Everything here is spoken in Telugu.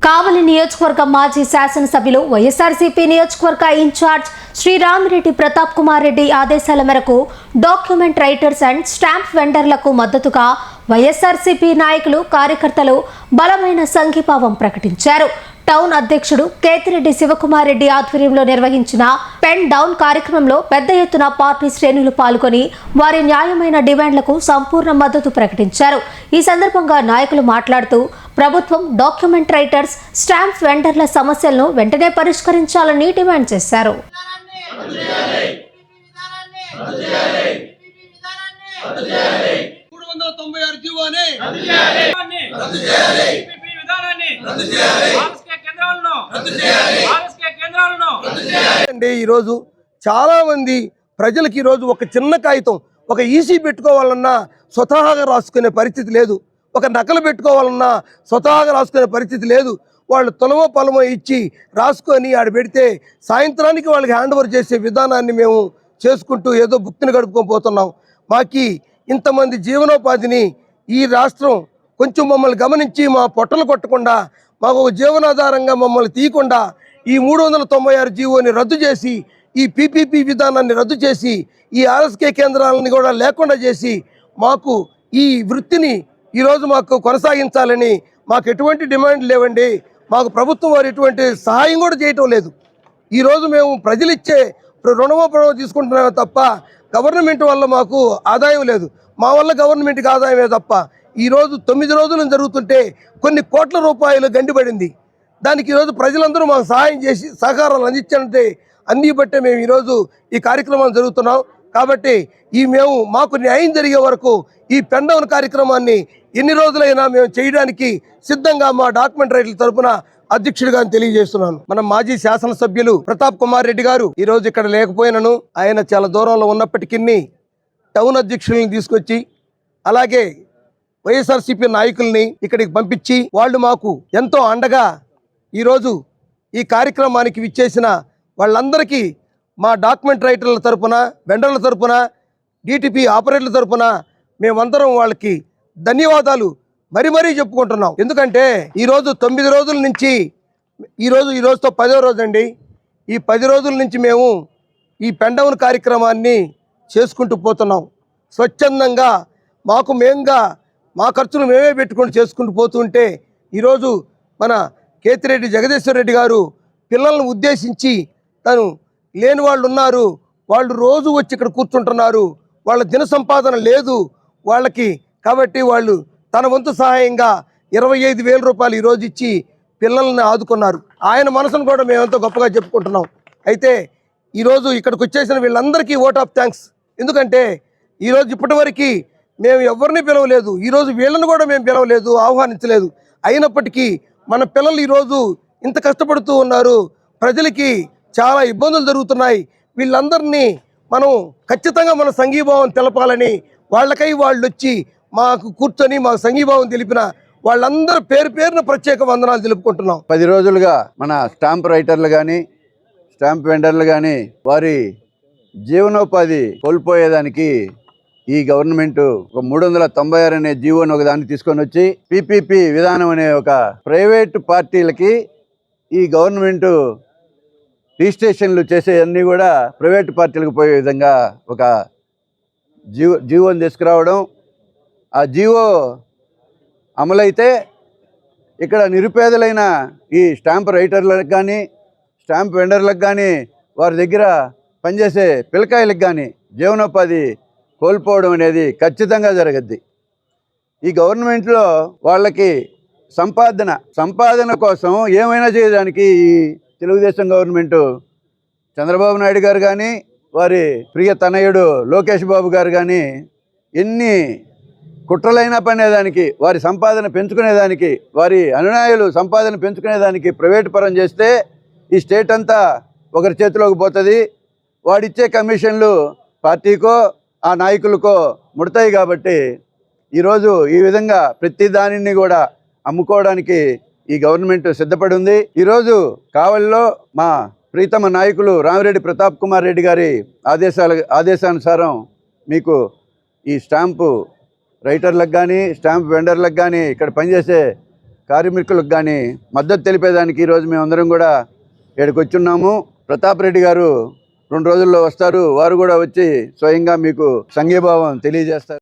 కావలి నియోజకవర్గ మాజీ శాసనసభ్యులు వైఎస్ఆర్సీపీ నియోజకవర్గ ఇన్ఛార్జ్ శ్రీ రామిరెడ్డి ప్రతాప్ కుమార్ రెడ్డి ఆదేశాల మేరకు డాక్యుమెంట్ రైటర్స్ అండ్ స్టాంప్ వెండర్లకు మద్దతుగా వైఎస్ఆర్సీపీ నాయకులు కార్యకర్తలు బలమైన సంఘీభావం ప్రకటించారు. టౌన్ అధ్యక్షుడు కేతిరెడ్డి శివకుమార్ రెడ్డి ఆధ్వర్యంలో నిర్వహించిన పెన్ డౌన్ కార్యక్రమంలో పెద్ద ఎత్తున పార్టీ శ్రేణులు పాల్గొని వారి న్యాయమైన డిమాండ్లకు సంపూర్ణ మద్దతు ప్రకటించారు. ఈ సందర్భంగా నాయకులు మాట్లాడుతూ ప్రభుత్వం డాక్యుమెంట్ రైటర్స్, స్టాంప్ వెండర్ల సమస్యలను వెంటనే పరిష్కరించాలని డిమాండ్ చేశారు. ఈరోజు చాలా మంది ప్రజలకి ఈరోజు ఒక చిన్న కాగితం, ఒక ఈసీ పెట్టుకోవాలన్నా స్వతహాగా రాసుకునే పరిస్థితి లేదు, ఒక నకలు పెట్టుకోవాలన్నా స్వతహాగా రాసుకునే పరిస్థితి లేదు. వాళ్ళు తొలమో పొలమో ఇచ్చి రాసుకొని ఆడ పెడితే సాయంత్రానికి వాళ్ళకి హ్యాండ్ ఓవర్ చేసే విధానాన్ని మేము చేసుకుంటూ ఏదో భుక్తిని గడుపుకొని పోతున్నాం. మాకి ఇంతమంది జీవనోపాధిని ఈ రాష్ట్రం కొంచెం మమ్మల్ని గమనించి మా పొట్టలు కొట్టకుండా, మాకు ఒక జీవనాధారంగా మమ్మల్ని తీయకుండా ఈ 396 జీవోని రద్దు చేసి, ఈ పీపీపీ విధానాన్ని రద్దు చేసి, ఈ ఆర్ఎస్కే కేంద్రాలని కూడా లేకుండా చేసి మాకు ఈ వృత్తిని ఈరోజు మాకు కొనసాగించాలని మాకు ఎటువంటి డిమాండ్ లేవండి. మాకు ప్రభుత్వం వారు ఎటువంటి సహాయం కూడా చేయటం లేదు. ఈరోజు మేము ప్రజలు ఇచ్చే రుణమోపణం తీసుకుంటున్నామే తప్ప గవర్నమెంట్ వల్ల మాకు ఆదాయం లేదు. మా వల్ల గవర్నమెంట్కి ఆదాయమే తప్ప ఈరోజు 9 రోజులు జరుగుతుంటే కొన్ని కోట్ల రూపాయలు గండిపడింది. దానికి ఈరోజు ప్రజలందరూ మాకు సహాయం చేసి సహకారాలు అందించాలంటే అన్నీ బట్టే మేము ఈరోజు ఈ కార్యక్రమాలు జరుగుతున్నాం. కాబట్టి మాకు న్యాయం జరిగే వరకు ఈ పెన్ డౌన్ కార్యక్రమాన్ని ఎన్ని రోజులైనా మేము చేయడానికి సిద్ధంగా మా డాక్యుమెంట్ రైటర్ల తరపున అధ్యక్షుడిగా తెలియజేస్తున్నాను. మన మాజీ శాసనసభ్యులు ప్రతాప్ కుమార్ రెడ్డి గారు ఈరోజు ఇక్కడ లేకపోయినను ఆయన చాలా దూరంలో ఉన్నప్పటికీ టౌన్ అధ్యక్షుల్ని తీసుకొచ్చి, అలాగే వైఎస్ఆర్సీపీ నాయకుల్ని ఇక్కడికి పంపించి వాళ్ళు మాకు ఎంతో అండగా ఈరోజు ఈ కార్యక్రమానికి విచ్చేసిన వాళ్ళందరికీ మా డాక్యుమెంట్ రైటర్ల తరపున, వెండర్ల తరపున, డిటిపి ఆపరేటర్ల తరపున మేమందరం వాళ్ళకి ధన్యవాదాలు మరీ చెప్పుకుంటున్నాం. ఎందుకంటే ఈరోజు 9 రోజుల నుంచి ఈరోజుతో 10వ రోజు అండి. ఈ 10 రోజుల నుంచి మేము ఈ పెన్ డౌన్ కార్యక్రమాన్ని చేసుకుంటూ పోతున్నాం. స్వచ్ఛందంగా మా ఖర్చులు మేమే పెట్టుకుంటూ చేసుకుంటూ పోతుంటే ఈరోజు మన కేతిరెడ్డి జగదీశ్వర్ రెడ్డి గారు పిల్లలను ఉద్దేశించి తను లేని వాళ్ళు ఉన్నారు, వాళ్ళు రోజు వచ్చి ఇక్కడ కూర్చుంటున్నారు, వాళ్ళ దిన సంపాదన లేదు వాళ్ళకి, కాబట్టి వాళ్ళు తన వంతు సహాయంగా 25,000 రూపాయలు ఈరోజు ఇచ్చి పిల్లల్ని ఆదుకున్నారు. ఆయన మనసును కూడా మేమెంతో గొప్పగా చెప్పుకుంటున్నాం. అయితే ఈరోజు ఇక్కడికి వచ్చేసిన వీళ్ళందరికీ ఓట్ ఆఫ్ థ్యాంక్స్. ఎందుకంటే ఈరోజు ఇప్పటివరకు మేము ఎవరిని పిలవలేదు, ఈరోజు వీళ్ళని కూడా మేము పిలవలేదు, ఆహ్వానించలేదు. అయినప్పటికీ మన పిల్లలు ఈరోజు ఇంత కష్టపడుతూ ఉన్నారు, ప్రజలకి చాలా ఇబ్బందులు జరుగుతున్నాయి. వీళ్ళందరినీ మనం ఖచ్చితంగా మన సంఘీభావం తెలపాలని వాళ్ళకై వాళ్ళు వచ్చి మాకు కూర్చొని మాకు సంఘీభావం తెలిపిన వాళ్ళందరూ పేరున ప్రత్యేక వందనాలు తెలుపుకుంటున్నాం. 10 రోజులుగా మన స్టాంప్ రైటర్లు కానీ, స్టాంప్ వెండర్లు కానీ వారి జీవనోపాధి కోల్పోయేదానికి ఈ గవర్నమెంట్ ఒక 396 అనే జీవోని ఒక దాన్ని తీసుకొని వచ్చి పీపీపీ విధానం అనే ఒక ప్రైవేటు పార్టీలకి ఈ గవర్నమెంట్ రిజిస్ట్రేషన్లు చేసేవన్నీ కూడా ప్రైవేటు పార్టీలకు పోయే విధంగా ఒక జీవోని తీసుకురావడం. ఆ జీవో అమలైతే ఇక్కడ నిరుపేదలైన ఈ స్టాంప్ రైటర్లకు కానీ, స్టాంప్ వెండర్లకు కానీ, వారి దగ్గర పనిచేసే పిల్లకాయలకు కానీ జీవనోపాధి కోల్పోవడం అనేది ఖచ్చితంగా జరగద్ది. ఈ గవర్నమెంట్లో వాళ్ళకి సంపాదన కోసం ఏమైనా చేయడానికి ఈ తెలుగుదేశం గవర్నమెంటు చంద్రబాబు నాయుడు గారు కానీ, వారి ప్రియ తనయుడు లోకేష్ బాబు గారు కానీ ఎన్ని కుట్రలైనా పనేదానికి, వారి సంపాదన పెంచుకునేదానికి, వారి అనునాయులు సంపాదన పెంచుకునేదానికి ప్రైవేటు పరం చేస్తే ఈ స్టేట్ అంతా ఒకరి చేతిలోకి పోతుంది. వాడిచ్చే కమిషన్లు పార్టీకో ఆ నాయకులకో ముడతాయి. కాబట్టి ఈరోజు ఈ విధంగా ప్రతి దానిని కూడా అమ్ముకోవడానికి ఈ గవర్నమెంట్ సిద్ధపడి ఉంది. ఈరోజు కావలిలో మా ప్రీతమ నాయకులు రామిరెడ్డి ప్రతాప్ కుమార్ రెడ్డి గారి ఆదేశానుసారం మీకు ఈ స్టాంపు రైటర్లకు కానీ, స్టాంప్ వెండర్లకు కానీ, ఇక్కడ పనిచేసే కార్మికులకు కానీ మద్దతు తెలిపేదానికి ఈరోజు మేమందరం కూడా ఇక్కడికి వచ్చున్నాము. ప్రతాప్ రెడ్డి గారు 2 రోజుల్లో వస్తారు. వారు కూడా వచ్చి స్వయంగా మీకు సంఘీభావం తెలియజేస్తారు.